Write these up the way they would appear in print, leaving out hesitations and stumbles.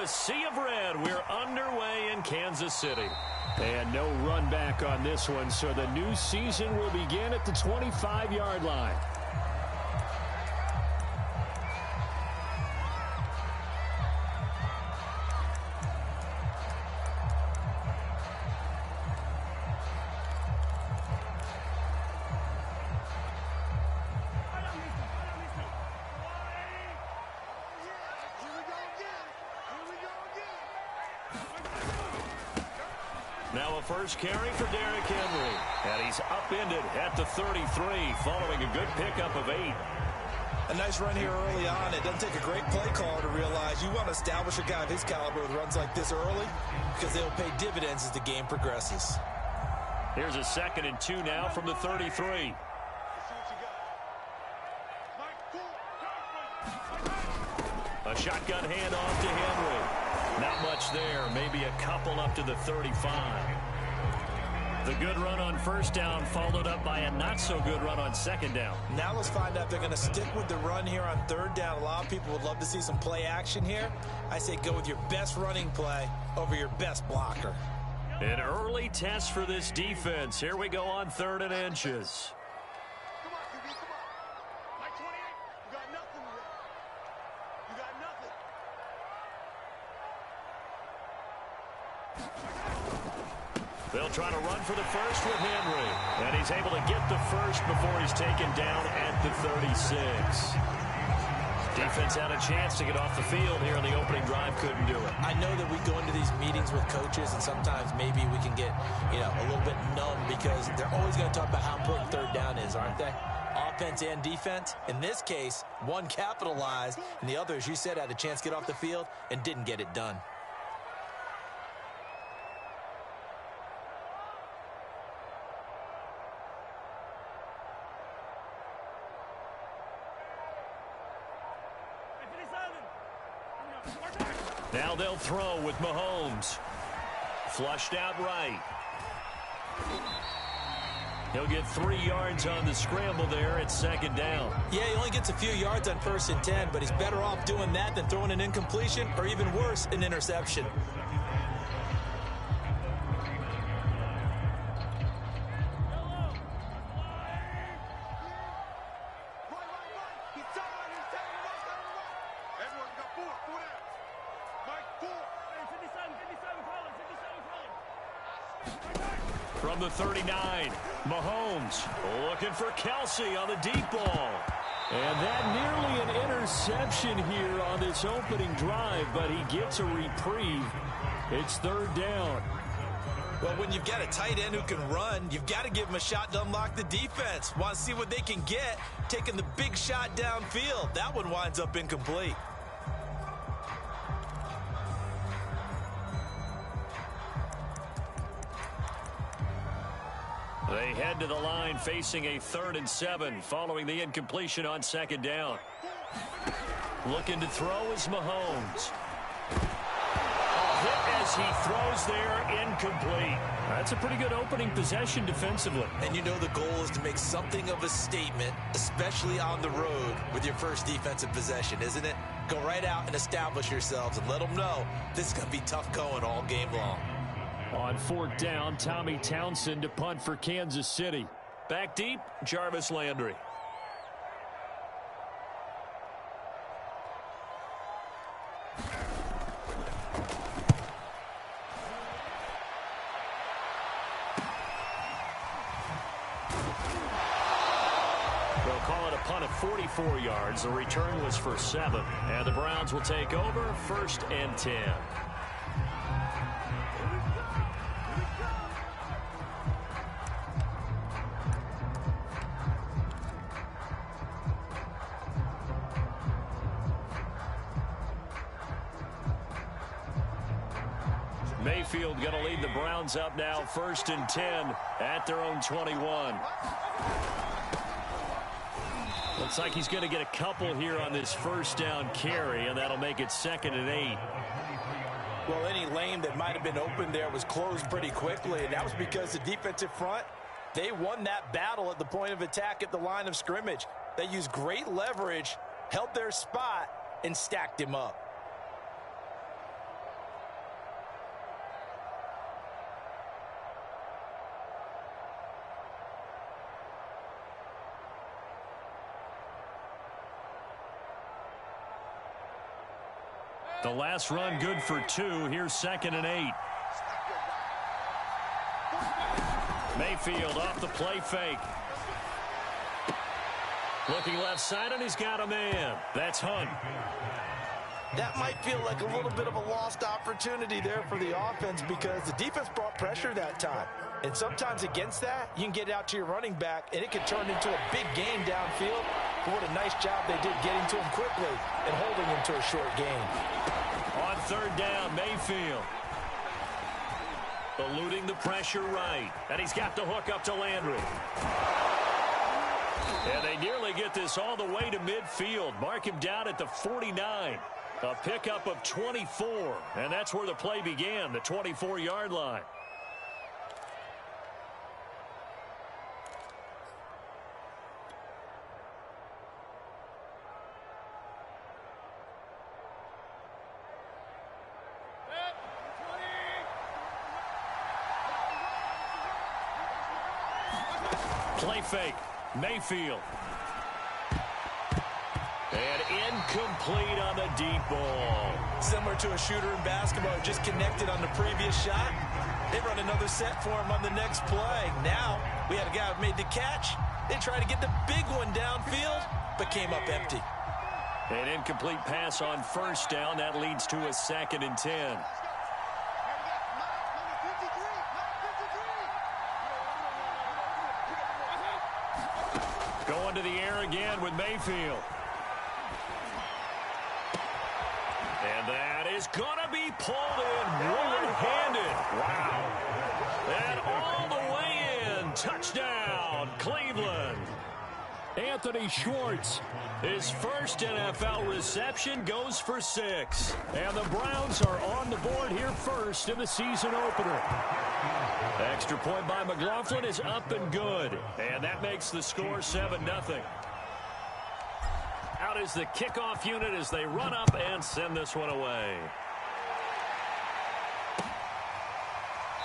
a sea of red. We're underway in Kansas City. And no run back on this one, so the new season will begin at the 25-yard line. Now a first carry for Derrick Henry. And he's upended at the 33 following a good pickup of 8. A nice run here early on. It doesn't take a great play caller to realize you want to establish a guy of his caliber with runs like this early because they'll pay dividends as the game progresses. Here's a 2nd and 2 now from the 33. A shotgun handoff to Henry. Not much there. Maybe a couple up to the 35. The good run on first down followed up by a not-so-good run on second down. Now let's find out if they're going to stick with the run here on third down. A lot of people would love to see some play action here. I say go with your best running play over your best blocker. An early test for this defense. Here we go on 3rd and inches. Come on, QB, come on. Mike 28, you got nothing yet. You got nothing. They'll try to run for the first with Henry. And he's able to get the first before he's taken down at the 36. Defense had a chance to get off the field here in the opening drive. Couldn't do it. I know that we go into these meetings with coaches, and sometimes maybe we can get, a little bit numb because they're always going to talk about how important third down is, aren't they? Offense and defense. In this case, one capitalized, and the other, as you said, had a chance to get off the field and didn't get it done. Now they'll throw with Mahomes. Flushed out right. He'll get 3 yards on the scramble there at 2nd down. Yeah, he only gets a few yards on 1st and 10, but he's better off doing that than throwing an incompletion or even worse, an interception. From the 39, Mahomes looking for Kelsey on the deep ball. And that nearly an interception here on this opening drive, but he gets a reprieve. It's 3rd down. Well, when you've got a tight end who can run, you've got to give him a shot to unlock the defense. Want to see what they can get, taking the big shot downfield. That one winds up incomplete. They head to the line facing a 3rd and 7 following the incompletion on 2nd down. Looking to throw is Mahomes. A hit as he throws there, incomplete. That's a pretty good opening possession defensively. And you know the goal is to make something of a statement, especially on the road with your first defensive possession, isn't it? Go right out and establish yourselves and let them know this is going to be tough going all game long. On 4th down, Tommy Townsend to punt for Kansas City. Back deep, Jarvis Landry. They'll call it a punt of 44 yards. The return was for 7. And the Browns will take over 1st and 10. Mayfield going to lead the Browns up now 1st and 10 at their own 21. Looks like he's going to get a couple here on this 1st down carry, and that'll make it 2nd and 8. Well, any lane that might have been open there was closed pretty quickly, and that was because the defensive front, they won that battle at the point of attack at the line of scrimmage. They used great leverage, held their spot, and stacked him up. The last run good for 2. Here's 2nd and 8. Mayfield off the play fake. Looking left side, and he's got a man. That's Hunt. That might feel like a little bit of a lost opportunity there for the offense because the defense brought pressure that time. And sometimes against that, you can get out to your running back, and it can turn into a big game downfield. But what a nice job they did getting to him quickly and holding him to a short gain. On 3rd down, Mayfield. Eluding the pressure right. And he's got the hook up to Landry. And they nearly get this all the way to midfield. Mark him down at the 49. A pickup of 24. And that's where the play began, the 24-yard line. Play fake. Mayfield. And incomplete on the deep ball. Similar to a shooter in basketball, just connected on the previous shot. They run another set for him on the next play. Now, we had a guy who made the catch. They tried to get the big one downfield, but came up empty. An incomplete pass on 1st down. That leads to a 2nd and 10. Going to the air again with Mayfield. And that is going to be pulled in one-handed. Wow. And all the way in. Touchdown, Cleveland. Anthony Schwartz. His first NFL reception goes for 6. And the Browns are on the board here first in the season opener. Extra point by McLaughlin is up and good. And that makes the score 7-0. Out is the kickoff unit as they run up and send this one away.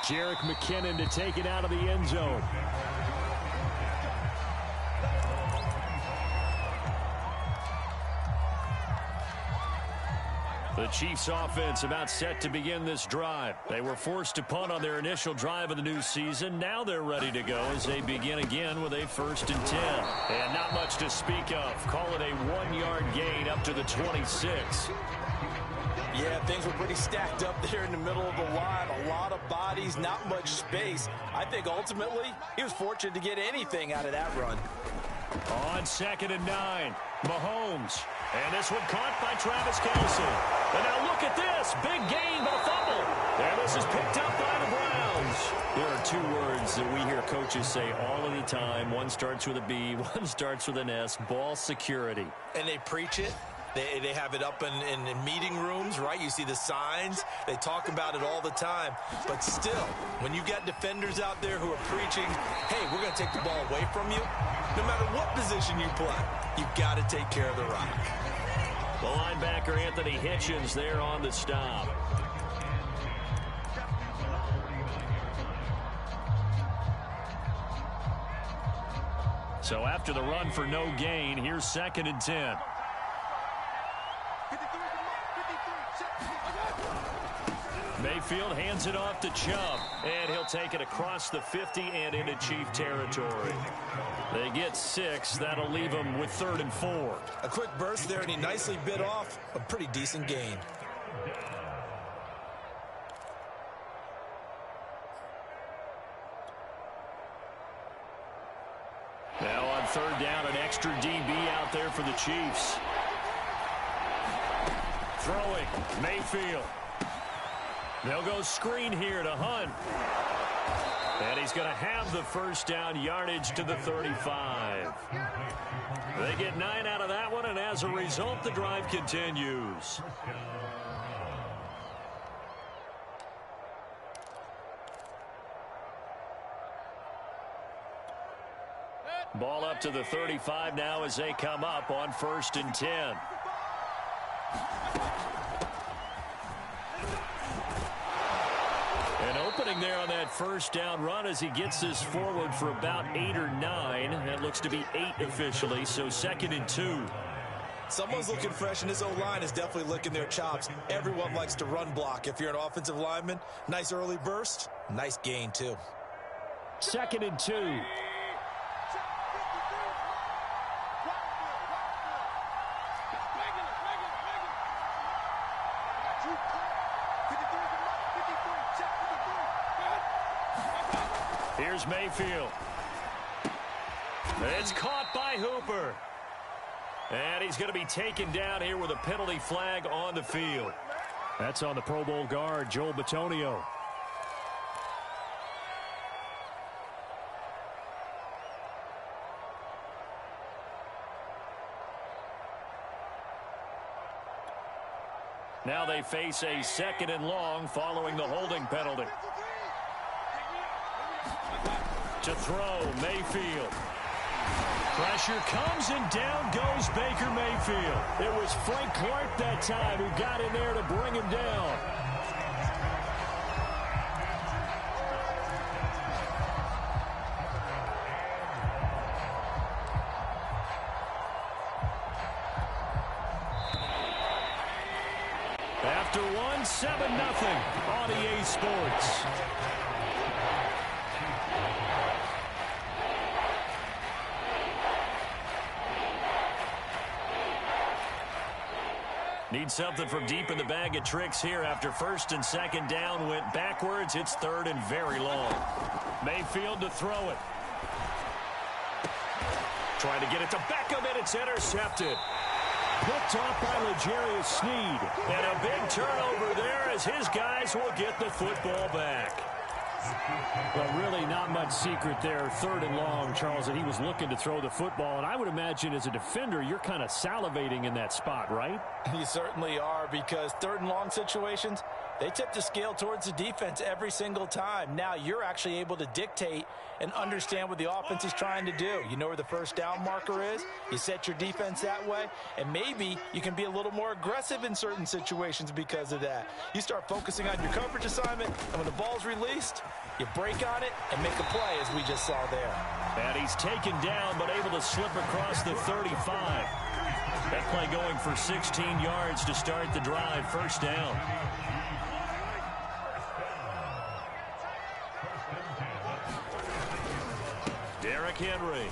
Jerick McKinnon to take it out of the end zone. The Chiefs offense about set to begin this drive. They were forced to punt on their initial drive of the new season. Now they're ready to go as they begin again with a 1st and 10. And not much to speak of. Call it a 1-yard gain up to the 26. Yeah, things were pretty stacked up there in the middle of the line. A lot of bodies, not much space. I think ultimately he was fortunate to get anything out of that run. On 2nd and 9, Mahomes. And this one caught by Travis Kelce. And now look at this. Big gain, but a fumble. And this is picked up by the Browns. There are 2 words that we hear coaches say all of the time. One starts with a B, one starts with an S. Ball security. And they preach it. They have it up in meeting rooms, right? You see the signs. They talk about it all the time. But still, when you've got defenders out there who are preaching, hey, we're going to take the ball away from you, no matter what position you play, you've got to take care of the rock. The linebacker, Anthony Hitchens, there on the stop. So after the run for no gain, here's 2nd and 10. Mayfield hands it off to Chubb, and he'll take it across the 50 and into Chief territory. They get 6. That'll leave them with 3rd and 4. A quick burst there, and he nicely bit off a pretty decent gain. Now on 3rd down, an extra DB out there for the Chiefs. Throwing, Mayfield. They'll go screen here to Hunt. And he's going to have the 1st down, yardage to the 35. They get 9 out of that one, and as a result, the drive continues. Ball up to the 35 now as they come up on 1st and 10. Opening there on that 1st down run as he gets this forward for about 8 or 9. That looks to be 8 officially, so 2nd and 2. Someone's looking fresh, and this O-line is definitely licking their chops. Everyone likes to run block. If you're an offensive lineman, nice early burst, nice gain, too. 2nd and 2. Here's Mayfield. It's caught by Hooper. And he's going to be taken down here with a penalty flag on the field. That's on the Pro Bowl guard, Joel Bitonio. Now they face a 2nd and long following the holding penalty. To throw, Mayfield. Pressure comes and down goes Baker Mayfield. It was Frank Clark that time who got in there to bring him down. After one, 7-0 on EA Sports. Need something from deep in the bag of tricks here after 1st and 2nd down went backwards. It's 3rd and very long. Mayfield to throw it. Trying to get it to Beckham, and it's intercepted. Picked off by L'Jarius Sneed. And a big turnover there as his guys will get the football back. But really not much secret there. 3rd and long, Charles, that he was looking to throw the football. And I would imagine as a defender, you're kind of salivating in that spot, right? You certainly are, because 3rd and long situations, they tip the scale towards the defense every single time. Now you're actually able to dictate and understand what the offense is trying to do. You know where the first down marker is. You set your defense that way, and maybe you can be a little more aggressive in certain situations because of that. You start focusing on your coverage assignment, and when the ball's released, you break on it and make a play, as we just saw there. And he's taken down, but able to slip across the 35. That play going for 16 yards to start the drive. 1st down. Derrick Henry.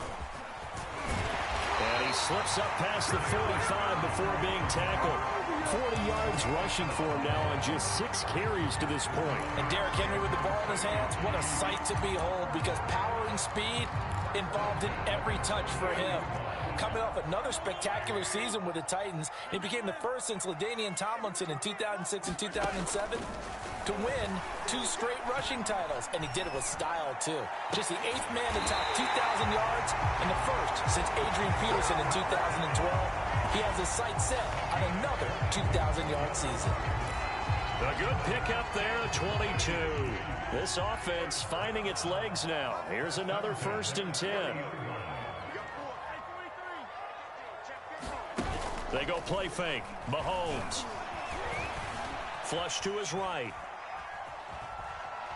And he slips up past the 45 before being tackled. 40 yards rushing for him now on just 6 carries to this point. And Derrick Henry with the ball in his hands, what a sight to behold, because power and speed involved in every touch for him. Coming off another spectacular season with the Titans, he became the first since LaDainian Tomlinson in 2006 and 2007 to win 2 straight rushing titles, and he did it with style, too. Just the 8th man to top 2,000 yards and the first since Adrian Peterson in 2012. He has his sights set on another 2,000-yard season. A good pickup there, 22. This offense finding its legs now. Here's another 1st and 10. They go play fake. Mahomes. Flush to his right.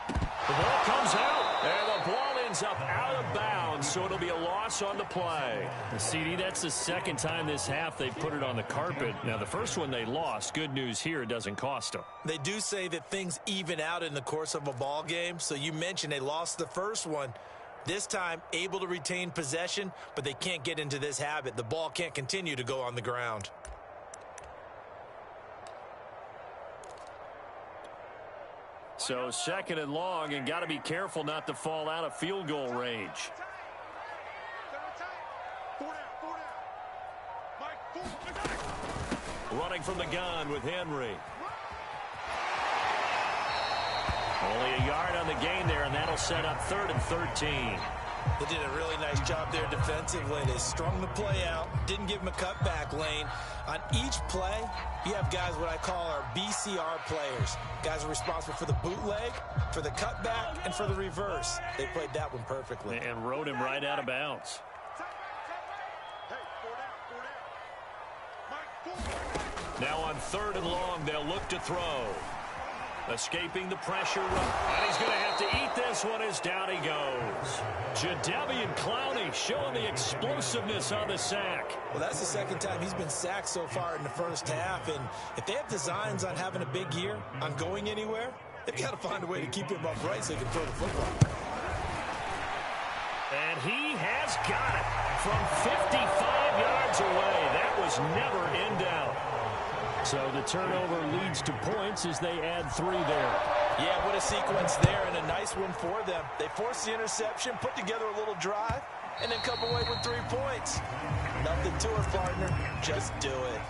The ball comes out, and the ball ends up out of bounds, so it'll be a loss on the play. CD, that's the 2nd time this half they put it on the carpet. Now, the first one they lost. Good news here, it doesn't cost them. They do say that things even out in the course of a ball game, so you mentioned they lost the first one. This time, able to retain possession, but they can't get into this habit. The ball can't continue to go on the ground. So 2nd and long, and got to be careful not to fall out of field goal range. Running from the gun with Henry. Only a yard on the gain there, and that'll set up 3rd and 13. They did a really nice job there defensively. They strung the play out, didn't give him a cutback lane. On each play, you have guys what I call our BCR players. Guys are responsible for the bootleg, for the cutback, and for the reverse. They played that one perfectly. And rode him right out of bounds. Now on 3rd and long, they'll look to throw. Escaping the pressure. And he's going to have to eat this one as down he goes. Jadeveon Clowney showing the explosiveness on the sack. Well, that's the second time he's been sacked so far in the first half. And if they have designs on having a big year, on going anywhere, they've got to find a way to keep him upright so he can throw the football. And he has got it from 55 yards away. That was never in doubt. So the turnover leads to points as they add 3 there. Yeah, what a sequence there, and a nice one for them. They force the interception, put together a little drive, and then come away with 3 points. Nothing to it, partner. Just do it.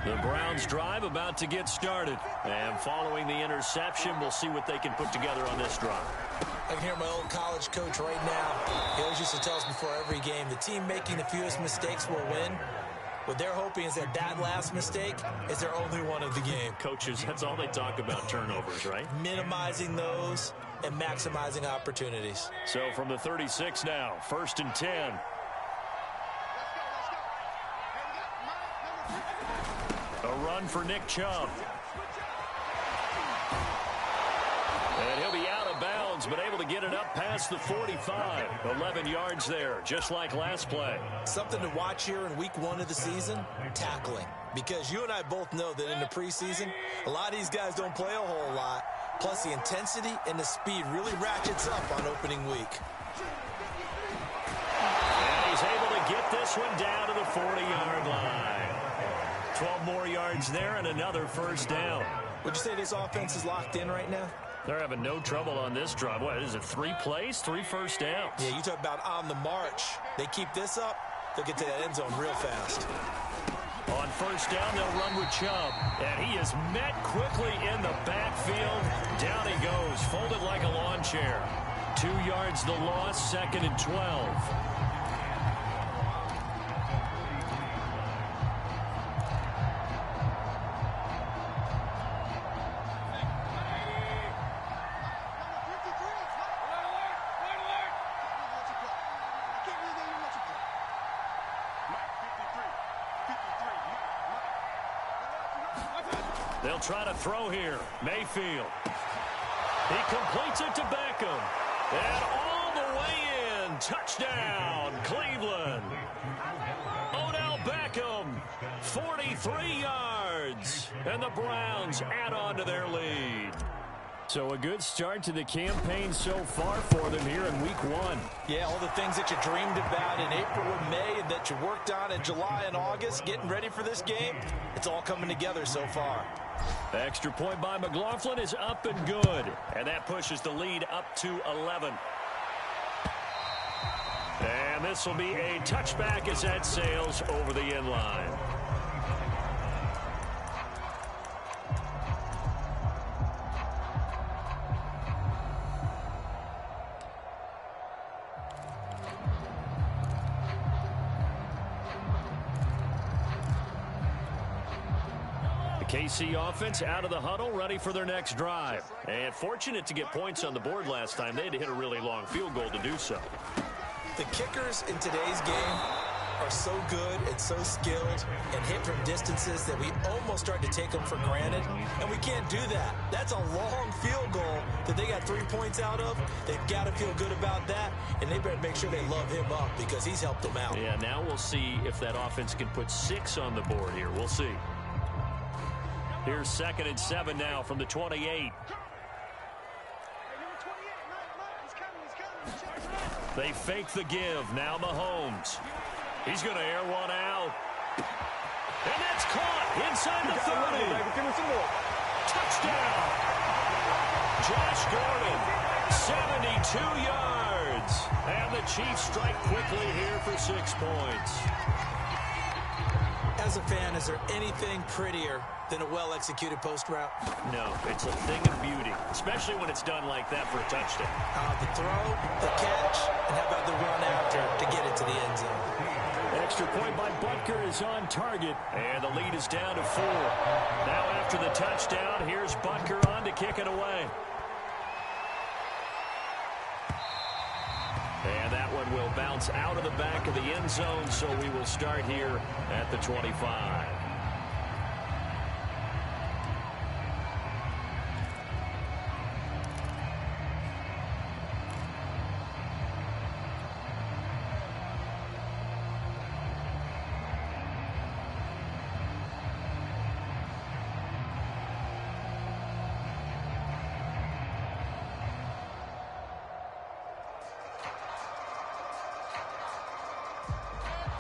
The Browns drive about to get started. And following the interception, we'll see what they can put together on this drive. I can hear my old college coach right now. He always used to tell us before every game, the team making the fewest mistakes will win. What they're hoping is that last mistake is their only one of the game. Coaches, that's all they talk about, turnovers, right? Minimizing those and maximizing opportunities. So from the 36 now, 1st and 10. A run for Nick Chubb. And he'll be out of bounds, but able to get it up past the 45. 11 yards there, just like last play. Something to watch here in week 1 of the season, tackling. Because you and I both know that in the preseason, a lot of these guys don't play a whole lot. Plus the intensity and the speed really ratchets up on opening week. And he's able to get this one down to the 40-yard line. 12 more yards there and another first down. Would you say this offense is locked in right now? They're having no trouble on this drive. What is it, 3 plays, 3 first downs? Yeah, you talk about on the march. They keep this up, they'll get to that end zone real fast. On first down, they'll run with Chubb. And he is met quickly in the backfield. Down he goes, folded like a lawn chair. 2 yards the loss, 2nd and 12. They'll try to throw here. Mayfield. He completes it to Beckham. And all the way in. Touchdown, Cleveland. Odell Beckham, 43 yards. And the Browns add on to their lead. So a good start to the campaign so far for them here in week 1. Yeah, all the things that you dreamed about in April and May and that you worked on in July and August, getting ready for this game, it's all coming together so far. Extra point by McLaughlin is up and good. And that pushes the lead up to 11. And this will be a touchback as that sails over the end line. KC offense out of the huddle, ready for their next drive. And fortunate to get points on the board last time. They had to hit a really long field goal to do so. The kickers in today's game are so good and so skilled and hit from distances that we almost start to take them for granted. And we can't do that. That's a long field goal that they got 3 points out of. They've got to feel good about that. And they better make sure they love him up because he's helped them out. Yeah, now we'll see if that offense can put 6 on the board here. We'll see. Here's 2nd and 7 now from the 28. They fake the give. Now Mahomes. He's going to air one out. And that's caught inside the 30. Touchdown. Josh Gordon, 72 yards. And the Chiefs strike quickly here for 6 points. As a fan, is there anything prettier than a well-executed post route? No, it's a thing of beauty, especially when it's done like that for a touchdown. The throw, the catch, and how about the run after to get it to the end zone? Extra point by Butker is on target. And the lead is down to 4. Now after the touchdown, here's Butker on to kick it away. And that one will bounce out of the back of the end zone, so we will start here at the 25.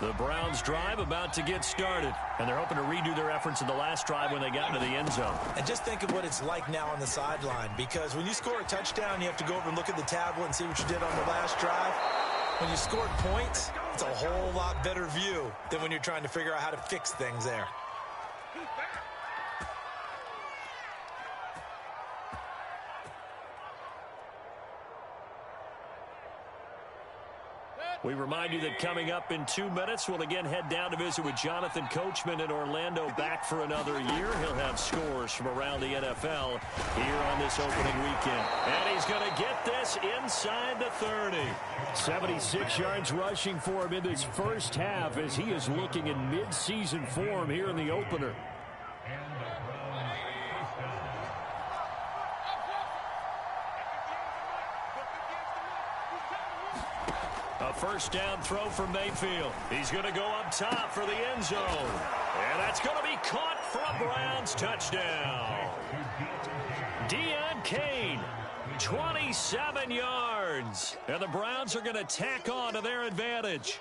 The Browns drive about to get started, and they're hoping to redo their efforts in the last drive when they got into the end zone. And just think of what it's like now on the sideline, because when you score a touchdown, you have to go over and look at the tablet and see what you did on the last drive. When you scored points, it's a whole lot better view than when you're trying to figure out how to fix things there. We remind you that coming up in 2 minutes, we'll again head down to visit with Jonathan Coachman in Orlando, back for another year. He'll have scores from around the NFL here on this opening weekend. And he's going to get this inside the 30. 76 yards rushing for him in this first half as he is looking in mid-season form here in the opener. A first down throw for Mayfield. He's going to go up top for the end zone. And that's going to be caught for a Browns touchdown. Deon Cain, 27 yards. And the Browns are going to tack on to their advantage.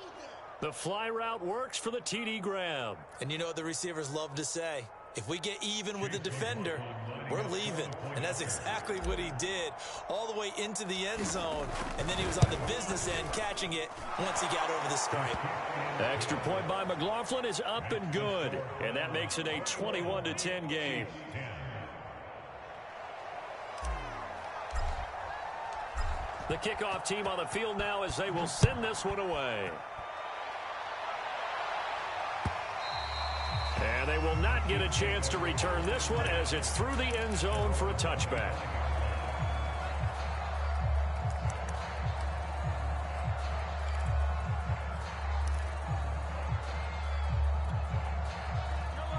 The fly route works for the TD Graham. And you know what the receivers love to say? If we get even with the defender, we're leaving. And that's exactly what he did, all the way into the end zone. And then he was on the business end catching it once he got over the stripe. The extra point by McLaughlin is up and good. And that makes it a 21-10 game. The kickoff team on the field now as they will send this one away. And they will not get a chance to return this one as it's through the end zone for a touchback.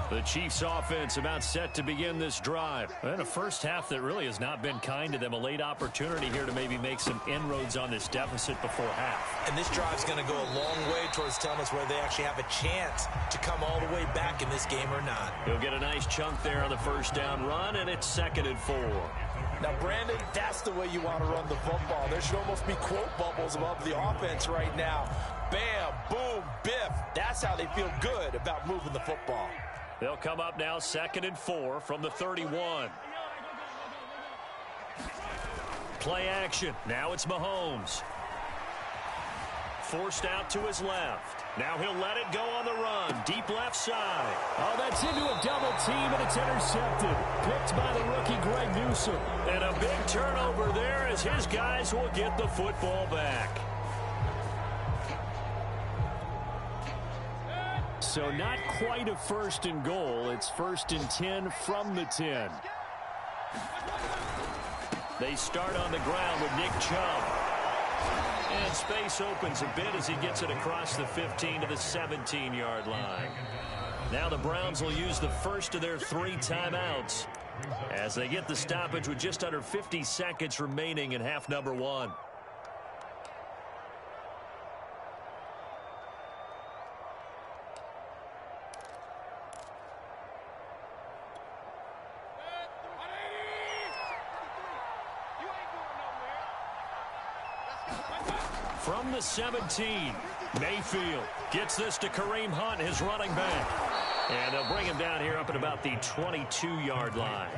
The Chiefs offense about set to begin this drive. And a first half that really has not been kind to them. A late opportunity here to maybe make some inroads on this deficit before half. And this drive's going to go a long way towards telling us whether they actually have a chance to come all the way back in this game or not. He'll get a nice chunk there on the first down run, and it's 2nd and 4. Now, Brandon, that's the way you want to run the football. There should almost be quote bubbles above the offense right now. Bam, boom, biff. That's how they feel good about moving the football. They'll come up now 2nd and 4 from the 31. Play action. Now it's Mahomes. Forced out to his left. Now he'll let it go on the run. Deep left side. Oh, that's into a double team, and it's intercepted. Picked by the rookie Greg Newsome. And a big turnover there as his guys will get the football back. So not quite a 1st and goal. It's 1st and 10 from the 10. They start on the ground with Nick Chubb. And space opens a bit as he gets it across the 15 to the 17-yard line. Now the Browns will use the first of their 3 timeouts as they get the stoppage with just under 50 seconds remaining in half number 1. From the 17, Mayfield gets this to Kareem Hunt, his running back. And they'll bring him down here up at about the 22-yard line.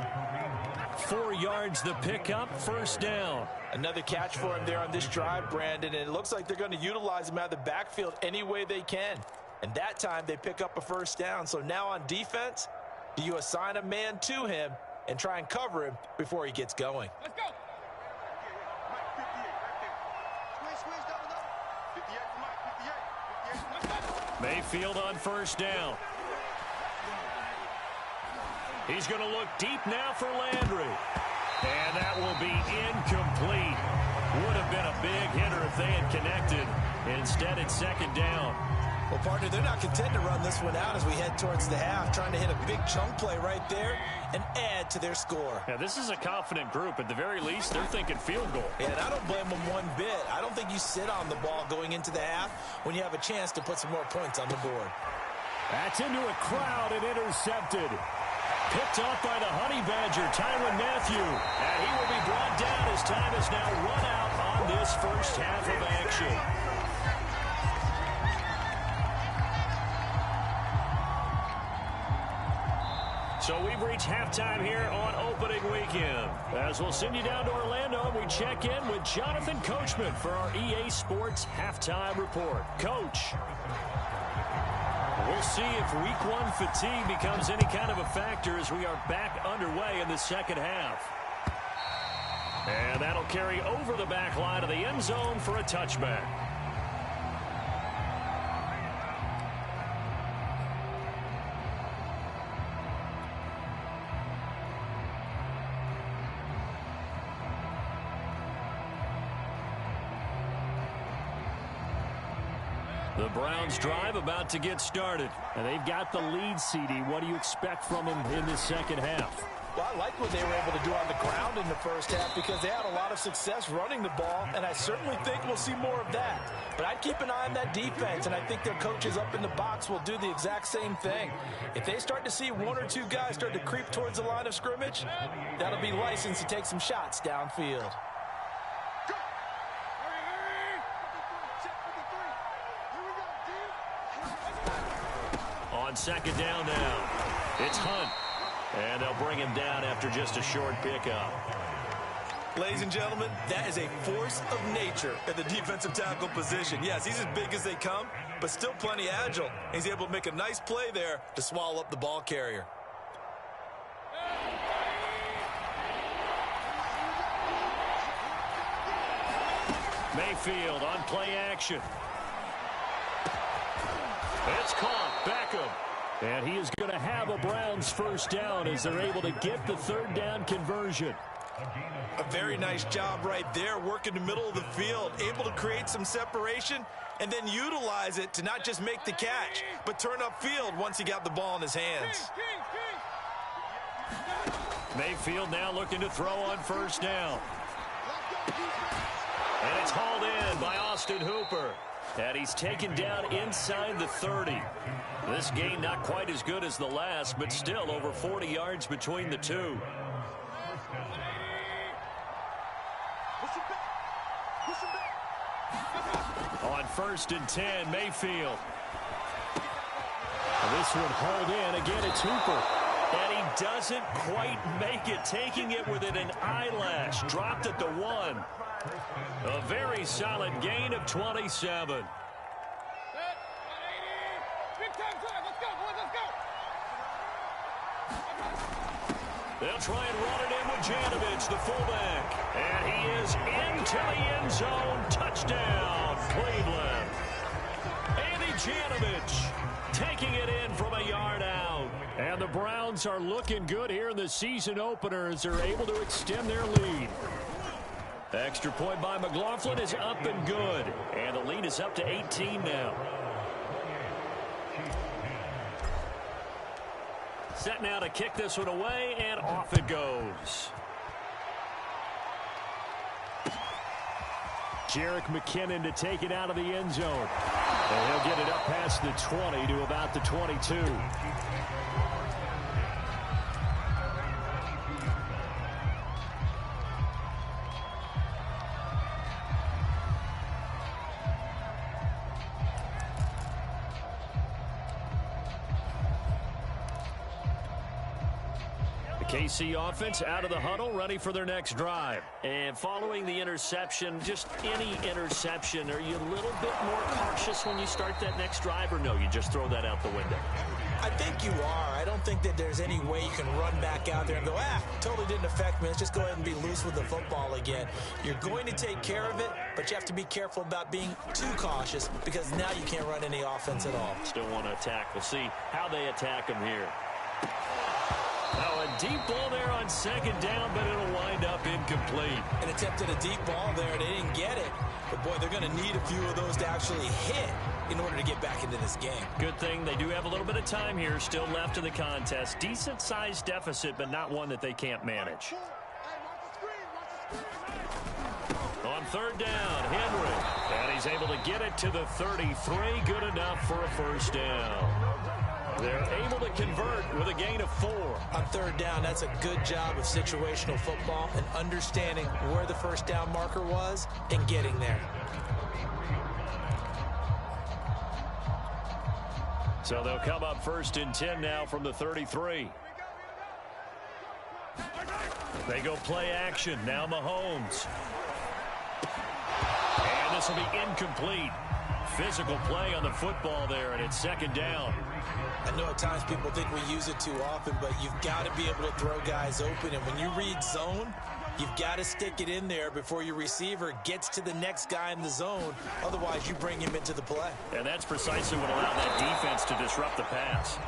4 yards the pickup, first down. Another catch for him there on this drive, Brandon, and it looks like they're going to utilize him out of the backfield any way they can. And that time they pick up a first down. So now on defense, do you assign a man to him and try and cover him before he gets going? Let's go. Mayfield on first down. He's going to look deep now for Landry. And that will be incomplete. Would have been a big hitter if they had connected. Instead, it's second down. Well, partner, they're not content to run this one out as we head towards the half, trying to hit a big chunk play right there and add to their score. Yeah, this is a confident group. At the very least, they're thinking field goal. Yeah, and I don't blame them one bit. I don't think you sit on the ball going into the half when you have a chance to put some more points on the board. That's into a crowd and intercepted. Picked off by the Honey Badger, Tyrann Mathieu. And he will be brought down as time is now run out on this first half of action. So we've reached halftime here on opening weekend. As we'll send you down to Orlando, we check in with Jonathan Coachman for our EA Sports Halftime Report. Coach, we'll see if week one fatigue becomes any kind of a factor as we are back underway in the second half. And that'll carry over the back line of the end zone for a touchback. The Browns drive about to get started. And they've got the lead, CD. What do you expect from them in the second half? Well, I like what they were able to do on the ground in the first half because they had a lot of success running the ball, and I certainly think we'll see more of that. But I'd keep an eye on that defense, and I think their coaches up in the box will do the exact same thing. If they start to see one or two guys start to creep towards the line of scrimmage, that'll be license to take some shots downfield. On second down now, it's Hunt. And they'll bring him down after just a short pickup. Ladies and gentlemen, that is a force of nature at the defensive tackle position. Yes, he's as big as they come, but still plenty agile. He's able to make a nice play there to swallow up the ball carrier. Mayfield on play action. It's caught. Beckham. And he is going to have a Browns first down as they're able to get the third down conversion. A very nice job right there, working the middle of the field, able to create some separation and then utilize it to not just make the catch, but turn upfield once he got the ball in his hands. Mayfield now looking to throw on first down. And it's hauled in by Austin Hooper. And he's taken down inside the 30. This gain not quite as good as the last, but still over 40 yards between the two. On first and 10, Mayfield. This one hauled in. Again, it's Hooper. And he doesn't quite make it, taking it within an eyelash. Dropped at the 1. A very solid gain of 27. They'll try and run it in with Janovich, the fullback. And he is into the end zone. Touchdown, Cleveland. Andy Janovich taking it in from a yard out. And the Browns are looking good here in the season opener as they're able to extend their lead. Extra point by McLaughlin is up and good. And the lead is up to 18 now. Set now to kick this one away, and off it goes. Jerick McKinnon to take it out of the end zone. And he'll get it up past the 20 to about the 22. KC offense out of the huddle, ready for their next drive. And following the interception, just any interception, are you a little bit more cautious when you start that next drive, or no, you just throw that out the window? I think you are. I don't think that there's any way you can run back out there and go, totally didn't affect me. Let's just go ahead and be loose with the football again. You're going to take care of it, but you have to be careful about being too cautious because now you can't run any offense at all. Still want to attack. We'll see how they attack them here. A Now a deep ball there on second down, but it'll wind up incomplete. An attempt at a deep ball there. They didn't get it. But, boy, they're going to need a few of those to actually hit in order to get back into this game. Good thing they do have a little bit of time here still left in the contest. Decent-sized deficit, but not one that they can't manage. On third down, Henry. And he's able to get it to the 33. Good enough for a first down. They're able to convert with a gain of 4. On third down, that's a good job of situational football and understanding where the first down marker was and getting there. So they'll come up first and 10 now from the 33. They go play action. Now Mahomes. And this will be incomplete. Physical play on the football there, and it's second down. I know at times people think we use it too often, but you've got to be able to throw guys open. And when you read zone, you've got to stick it in there before your receiver gets to the next guy in the zone. Otherwise, you bring him into the play. And that's precisely what allowed that defense to disrupt the pass.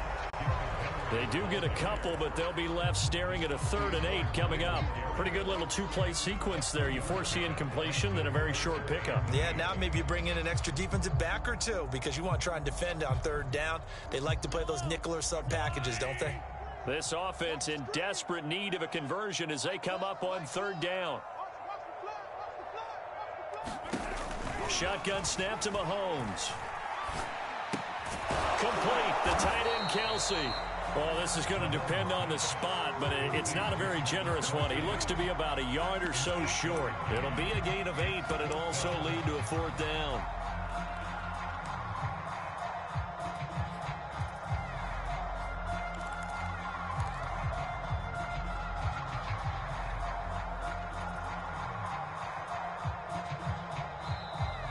They do get a couple, but they'll be left staring at a 3rd and 8 coming up. Pretty good little two-play sequence there. You force the incompletion, then a very short pickup. Yeah, now maybe you bring in an extra defensive back or two because you want to try and defend on third down. They like to play those nickel or sub packages, don't they? This offense in desperate need of a conversion as they come up on third down. Shotgun snap to Mahomes. Complete. The tight end, Kelsey. Well, this is going to depend on the spot, but it's not a very generous one. He looks to be about a yard or so short. It'll be a gain of 8, but it'll also lead to a 4th down.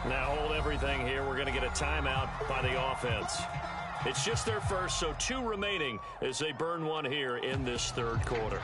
Now hold everything here. We're going to get a timeout by the offense. It's just their first, so 2 remaining as they burn one here in this third quarter.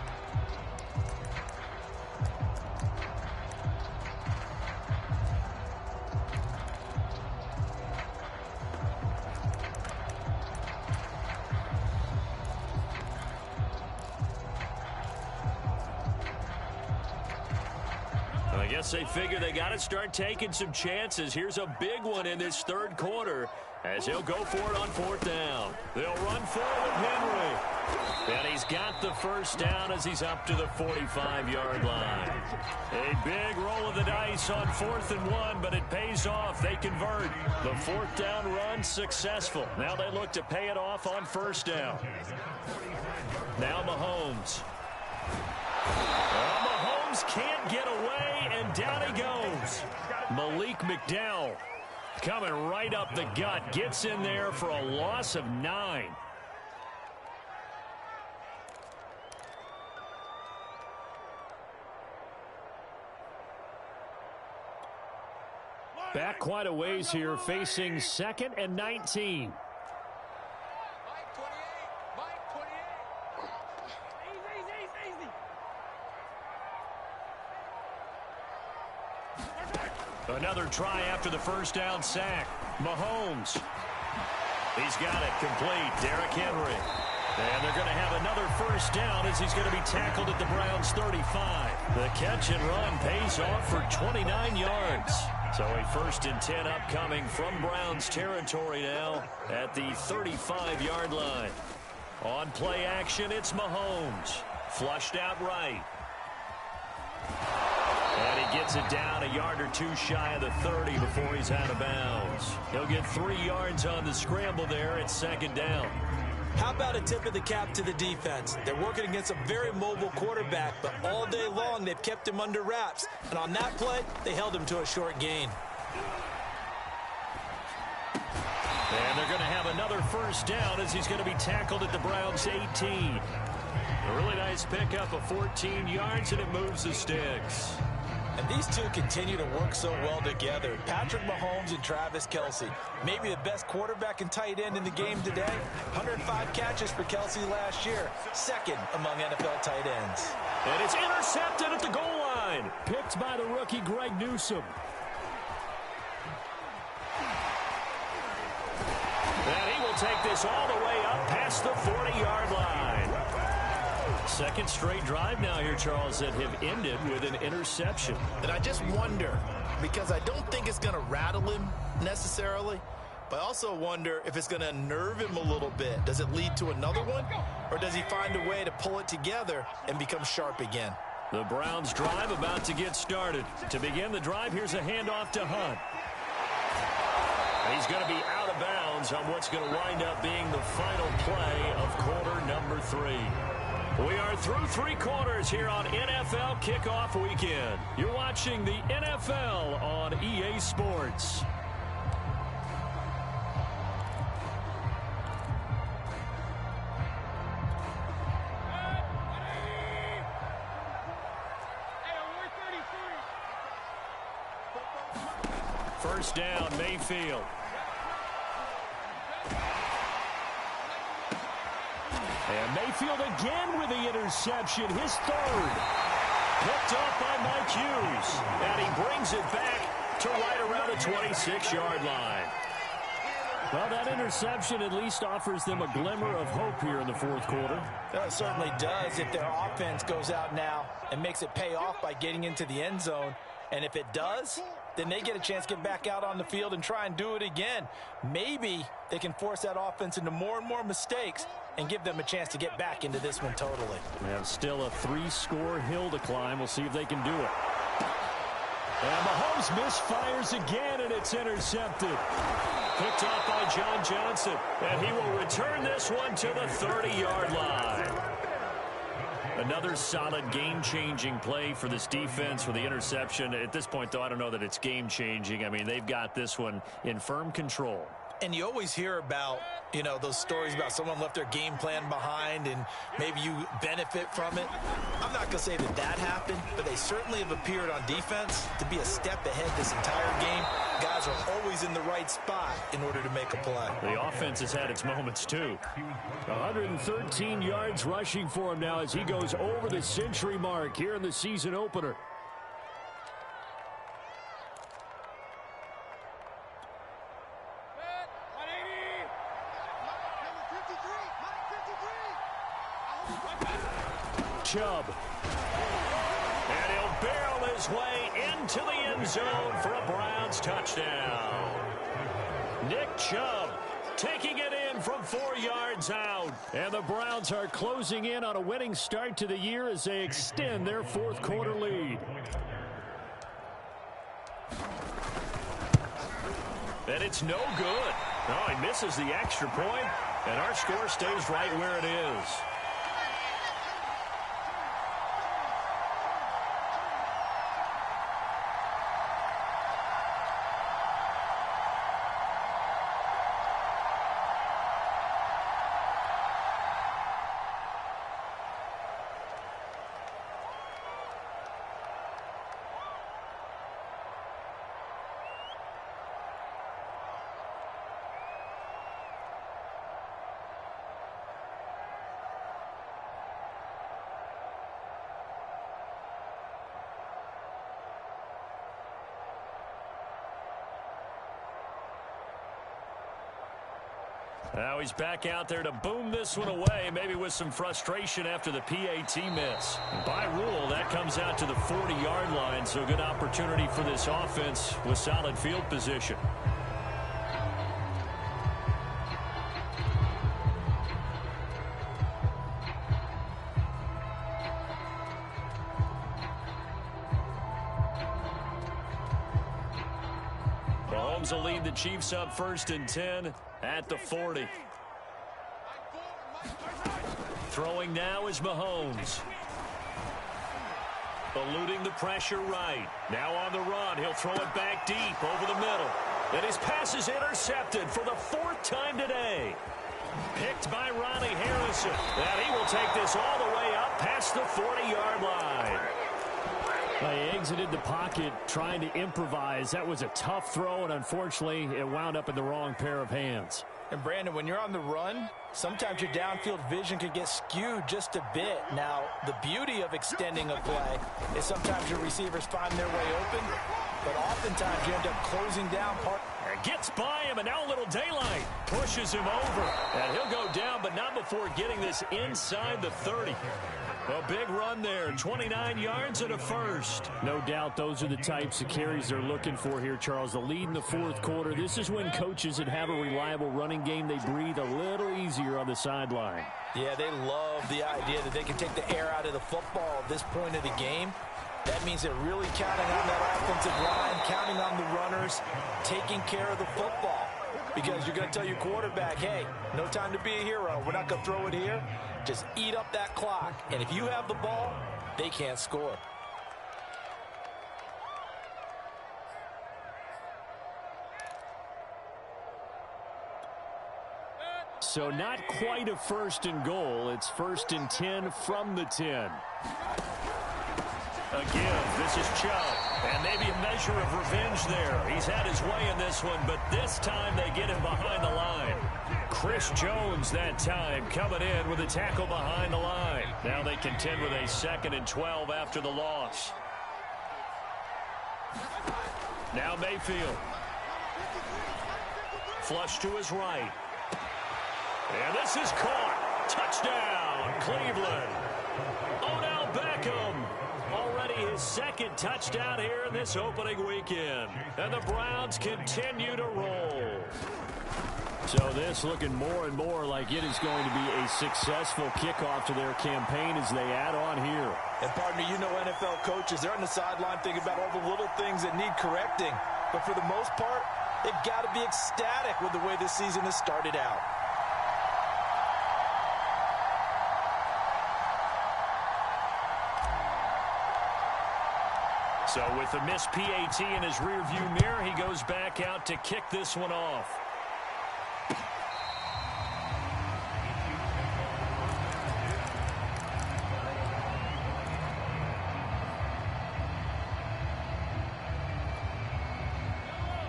I guess they figure they got to start taking some chances. Here's a big one in this third quarter as he'll go for it on 4th down. They'll run forward Henry. And he's got the first down as he's up to the 45-yard line. A big roll of the dice on 4th and 1, but it pays off. They convert. The 4th down run successful. Now they look to pay it off on first down. Now Mahomes. Mahomes can't get away, and down he goes. Malik McDowell coming right up the gut. Gets in there for a loss of 9. Back quite a ways here, facing 2nd and 19. Another try after the first down sack. Mahomes. He's got it complete. Derrick Henry. And they're going to have another first down as he's going to be tackled at the Browns' 35. The catch and run pays off for 29 yards. So a 1st and 10 upcoming from Browns territory now at the 35-yard line. On play action, it's Mahomes. Flushed out right. And he gets it down a yard or 2 shy of the 30 before he's out of bounds. He'll get 3 yards on the scramble there at 2nd down. How about a tip of the cap to the defense? They're working against a very mobile quarterback, but all day long they've kept him under wraps. And on that play, they held him to a short gain. And they're going to have another first down as he's going to be tackled at the Browns' 18. A really nice pickup of 14 yards, and it moves the sticks. And these two continue to work so well together. Patrick Mahomes and Travis Kelce. Maybe the best quarterback and tight end in the game today. 105 catches for Kelce last year. 2nd among NFL tight ends. And it's intercepted at the goal line. Picked by the rookie Greg Newsome. And he will take this all the way up past the 40-yard line. Second straight drive now here, Charles, that have ended with an interception. And I just wonder, because I don't think it's going to rattle him necessarily, but I also wonder if it's going to unnerve him a little bit. Does it lead to another one, or does he find a way to pull it together and become sharp again? The Browns drive about to get started. To begin the drive, here's a handoff to Hunt. He's going to be out of bounds on what's going to wind up being the final play of quarter number 3. We are through 3 quarters here on NFL Kickoff Weekend. You're watching the NFL on EA Sports. First down, Mayfield. And Mayfield again with the interception, his third. Picked up by Mike Hughes. And he brings it back to right around the 26-yard line. Well, that interception at least offers them a glimmer of hope here in the fourth quarter. It certainly does if their offense goes out now and makes it pay off by getting into the end zone. And if it does, then they get a chance to get back out on the field and try and do it again. Maybe they can force that offense into more and more mistakes and give them a chance to get back into this one totally. We have still a 3-score hill to climb. We'll see if they can do it. And Mahomes misfires again, and it's intercepted. Picked off by John Johnson, and he will return this one to the 30-yard line. Another solid game-changing play for this defense for the interception. At this point, though, I don't know that it's game-changing. I mean, they've got this one in firm control. And you always hear about, you know, those stories about someone left their game plan behind and maybe you benefit from it. I'm not going to say that that happened, but they certainly have appeared on defense to be a step ahead this entire game. Guys are always in the right spot in order to make a play. The offense has had its moments, too. 113 yards rushing for him now as he goes over the century mark here in the season opener. Chubb. And he'll barrel his way into the end zone for a Browns touchdown. Nick Chubb taking it in from 4 yards out. And the Browns are closing in on a winning start to the year as they extend their fourth quarter lead. And it's no good. Oh, he misses the extra point, and our score stays right where it is. Now he's back out there to boom this one away, maybe with some frustration after the PAT miss. By rule, that comes out to the 40-yard line, so good opportunity for this offense with solid field position. Mahomes will lead the Chiefs up 1st and 10 at the 40. Throwing now is Mahomes. Eluding the pressure right. Now on the run. He'll throw it back deep over the middle. And his pass is intercepted for the 4th time today. Picked by Ronnie Harrison. And he will take this all the way up past the 40-yard line. He exited the pocket trying to improvise. That was a tough throw, and unfortunately, it wound up in the wrong pair of hands. And, Brandon, when you're on the run, sometimes your downfield vision can get skewed just a bit. Now, the beauty of extending a play is sometimes your receivers find their way open, but oftentimes you end up closing down part. And gets by him, and now a little daylight pushes him over. And he'll go down, but not before getting this inside the 30. A big run there, 29 yards and a first. No doubt those are the types of carries they're looking for here, Charles. The lead in the fourth quarter. This is when coaches that have a reliable running game, they breathe a little easier on the sideline. Yeah, they love the idea that they can take the air out of the football at this point of the game. That means they're really counting on that offensive line, counting on the runners, taking care of the football. Because you're going to tell your quarterback, hey, no time to be a hero. We're not going to throw it here. Just eat up that clock. And if you have the ball, they can't score. So not quite a 1st and goal. It's 1st and 10 from the 10. Again, this is Chubb, and maybe a measure of revenge there. He's had his way in this one, but this time they get him behind the line. Chris Jones that time coming in with a tackle behind the line. Now they contend with a 2nd and 12 after the loss. Now Mayfield. Flush to his right. And this is caught. Touchdown, Cleveland. Odell Beckham. Already his 2nd touchdown here in this opening weekend. And the Browns continue to roll. So this looking more and more like it is going to be a successful kickoff to their campaign as they add on here. And partner, you know NFL coaches, they're on the sideline thinking about all the little things that need correcting. But for the most part, they've got to be ecstatic with the way this season has started out. So with the missed PAT in his rearview mirror, he goes back out to kick this one off.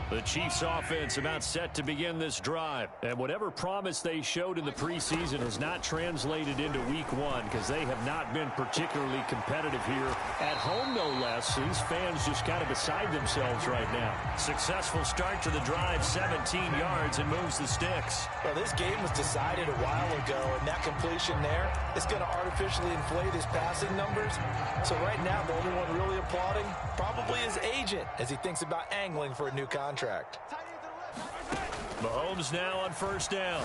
The Chiefs offense about set to begin this drive. And whatever promise they showed in the preseason has not translated into week 1 because they have not been particularly competitive here. At home, no less. These fans just kind of beside themselves right now. Successful start to the drive, 17 yards, and moves the sticks. Well, this game was decided a while ago, and that completion there is going to artificially inflate his passing numbers. So right now, the only one really applauding probably his agent as he thinks about angling for a new contract. Mahomes now on 1st down.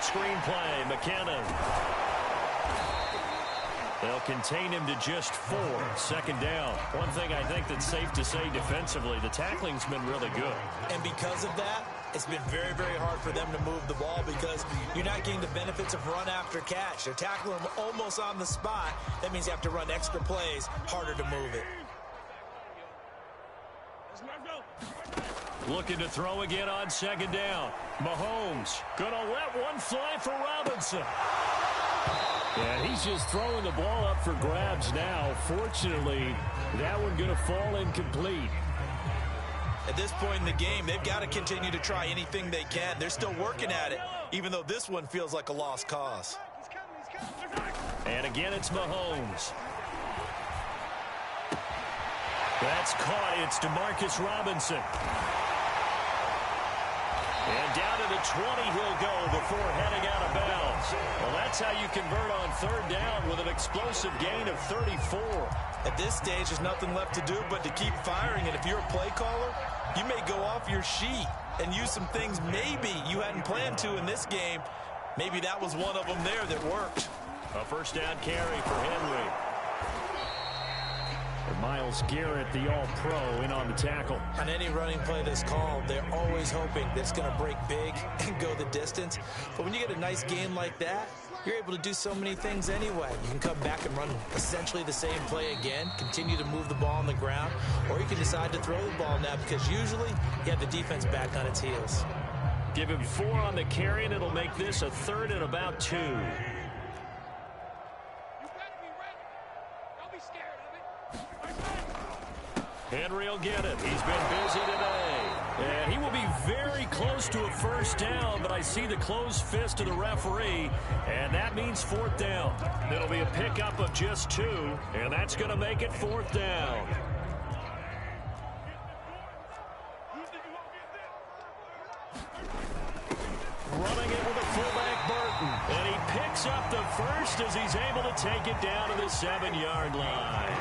Screenplay, McKinnon. They'll contain him to just 4. 2nd down. One thing I think that's safe to say defensively, the tackling's been really good. And because of that, it's been very, very hard for them to move the ball because you're not getting the benefits of run after catch. They're tackling him almost on the spot. That means you have to run extra plays, harder to move it. Looking to throw again on 2nd down. Mahomes gonna let one fly for Robinson. And he's just throwing the ball up for grabs now. Fortunately, that one going to fall incomplete. At this point in the game, they've got to continue to try anything they can. They're still working at it, even though this one feels like a lost cause. And again, it's Mahomes. That's caught. It's DeMarcus Robinson. And down to the 20 he'll go before heading out of bounds. Well, that's how you convert on 3rd down with an explosive gain of 34. At this stage, there's nothing left to do but to keep firing. And if you're a play caller, you may go off your sheet and use some things maybe you hadn't planned to in this game. Maybe that was one of them there that worked. A 1st down carry for Henry. And Myles Garrett, the all-pro, in on the tackle. On any running play that's called, they're always hoping that it's going to break big and go the distance. But when you get a nice game like that, you're able to do so many things anyway. You can come back and run essentially the same play again, continue to move the ball on the ground, or you can decide to throw the ball now because usually you have the defense back on its heels. Give him 4 on the carry, and it'll make this a 3rd and about 2. Henry will get it. He's been busy today. And he will be very close to a 1st down, but I see the closed fist of the referee, and that means 4th down. It'll be a pickup of just 2, and that's going to make it 4th down. running it with a fullback Burton. And he picks up the first as he's able to take it down to the 7-yard line.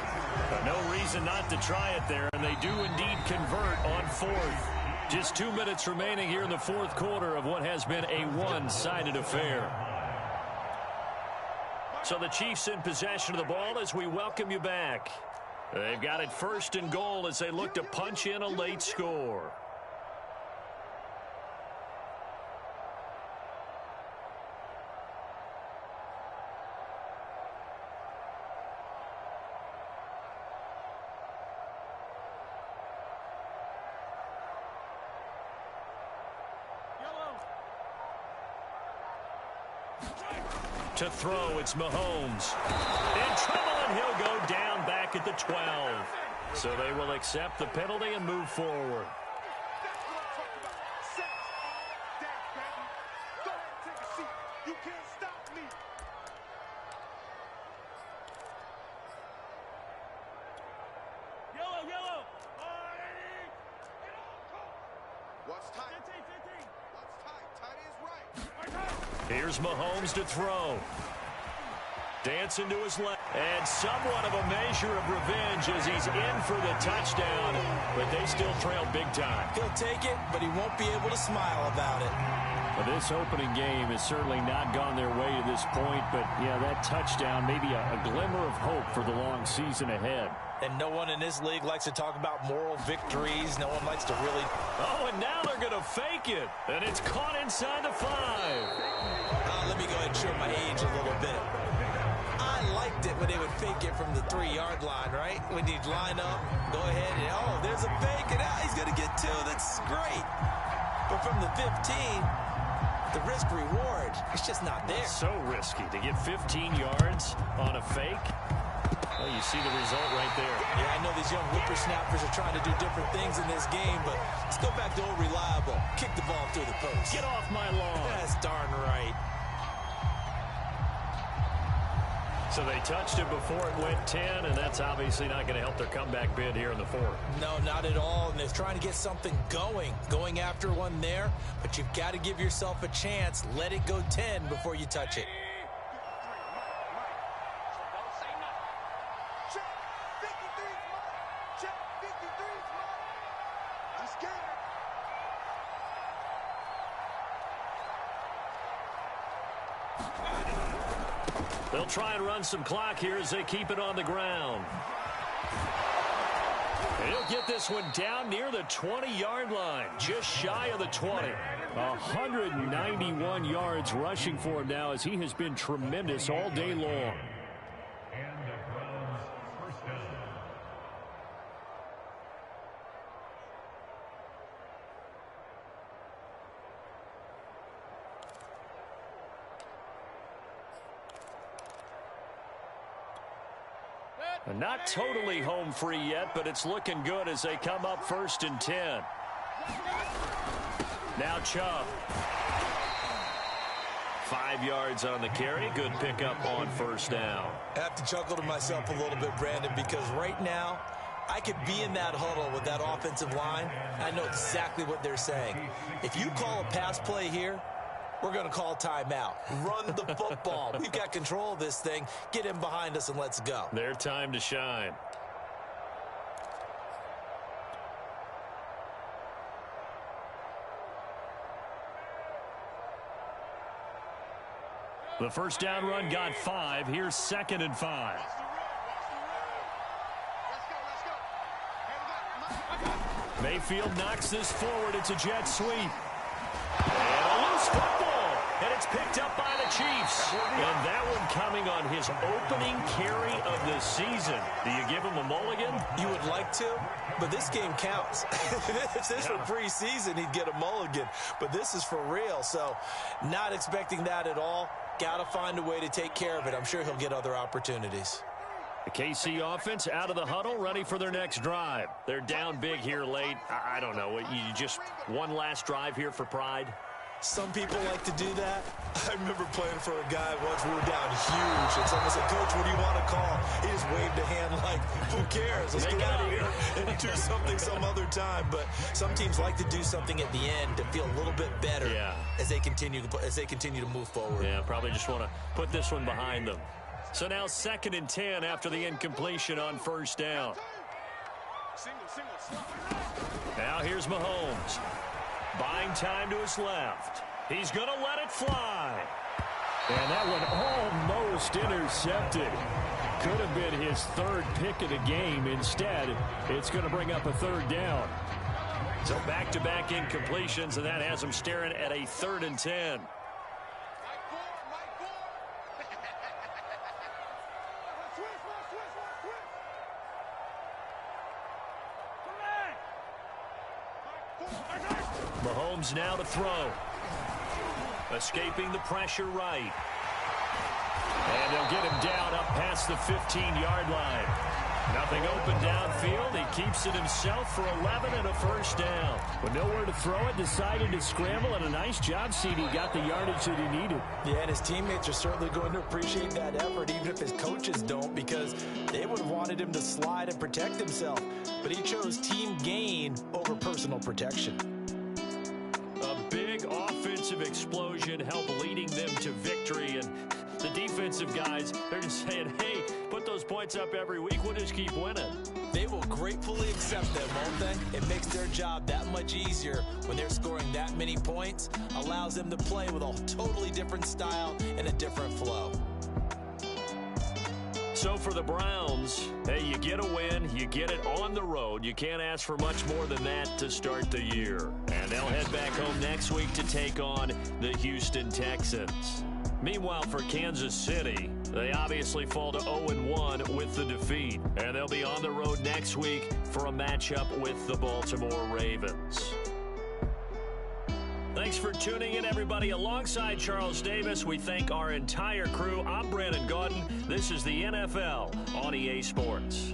But no reason not to try it there, and they do indeed convert on fourth. Just 2 minutes remaining here in the fourth quarter of what has been a one-sided affair. So the Chiefs in possession of the ball as we welcome you back. They've got it first and goal as they look to punch in a late score. To throw, it's Mahomes. In trouble, and he'll go down back at the 12. So they will accept the penalty and move forward. That's what I'm talking about. Set. Dance, baby. Go ahead and take a seat. You can't stop me. Yellow, yellow. What's tight? 15. What's tight? Tight is right. Here's Mahomes to throw. Dancing to his left. And somewhat of a measure of revenge as he's in for the touchdown. But they still trail big time. He'll take it, but he won't be able to smile about it. Well, this opening game has certainly not gone their way to this point. But, yeah, that touchdown, maybe a glimmer of hope for the long season ahead. And no one in this league likes to talk about moral victories. No one likes to really... Oh, and now they're going to fake it. And it's caught inside the 5. Let me go ahead and show my age a little bit. I liked it when they would fake it from the 3-yard line, right? When you'd line up, go ahead, and oh, there's a fake, and he's going to get 2. That's great. But from the 15, the risk-reward, it's just not there. It's so risky to get 15 yards on a fake. Well, you see the result right there. Yeah, I know these young whippersnappers are trying to do different things in this game, but let's go back to old reliable. Kick the ball through the post. Get off my lawn. That's darn right. So they touched it before it went 10, and that's obviously not going to help their comeback bid here in the fourth. No, not at all, and they're trying to get something going after one there, but you've got to give yourself a chance. Let it go 10 before you touch it. Check. 53's mine. Check. 53's mine. I'm scared. They'll try and run some clock here as they keep it on the ground. He'll get this one down near the 20-yard line, just shy of the 20. 191 yards rushing for him now as he has been tremendous all day long. Not totally home free yet, but it's looking good as they come up 1st and 10. Now Chubb. 5 yards on the carry. Good pickup on 1st down. I have to chuckle to myself a little bit, Brandon, because right now I could be in that huddle with that offensive line. I know exactly what they're saying. If you call a pass play here, we're going to call timeout. Run the football. We've got control of this thing. Get him behind us and let's go. Their time to shine. The first down run got 5. Here's 2nd and 5. Mayfield knocks this forward. It's a jet sweep. And a loose football. And it's picked up by the Chiefs. And that one coming on his opening carry of the season. Do you give him a mulligan? You would like to, but this game counts. If this were preseason, he'd get a mulligan. But this is for real, so not expecting that at all. Got to find a way to take care of it. I'm sure he'll get other opportunities. The KC offense out of the huddle, ready for their next drive. They're down big here late. I don't know. You just one last drive here for pride? Some people like to do that. I remember playing for a guy once. We were down huge, and someone said, "Coach, what do you want to call?" He just waved a hand like, "Who cares? Let's get out of here and do something some other time." But some teams like to do something at the end to feel a little bit better as they continue to move forward. Yeah, probably just want to put this one behind them. So now 2nd and 10 after the incompletion on 1st down. Now here's Mahomes. Buying time to his left. He's going to let it fly. And that one almost intercepted. Could have been his 3rd pick of the game. Instead, it's going to bring up a 3rd down. So back-to-back incompletions, and that has him staring at a 3rd and 10. Mahomes now to throw. Escaping the pressure right. And they'll get him down up past the 15-yard line. Nothing open downfield. He keeps it himself for 11 and a 1st down. With nowhere to throw it, decided to scramble, and a nice job, CD. Got the yardage that he needed. Yeah, and his teammates are certainly going to appreciate that effort, even if his coaches don't, because they would have wanted him to slide and protect himself. But he chose team gain over personal protection. A big offensive explosion helped leading them to victory, and the defensive guys, they're just saying, hey, put those points up every week, we'll just keep winning. They will gratefully accept them, won't they? It makes their job that much easier when they're scoring that many points, allows them to play with a totally different style and a different flow. So for the Browns, hey, you get a win, you get it on the road. You can't ask for much more than that to start the year. And they'll head back home next week to take on the Houston Texans. Meanwhile, for Kansas City, they obviously fall to 0-1 with the defeat. And they'll be on the road next week for a matchup with the Baltimore Ravens. Thanks for tuning in, everybody. Alongside Charles Davis, we thank our entire crew. I'm Brandon Gaudin. This is the NFL on EA Sports.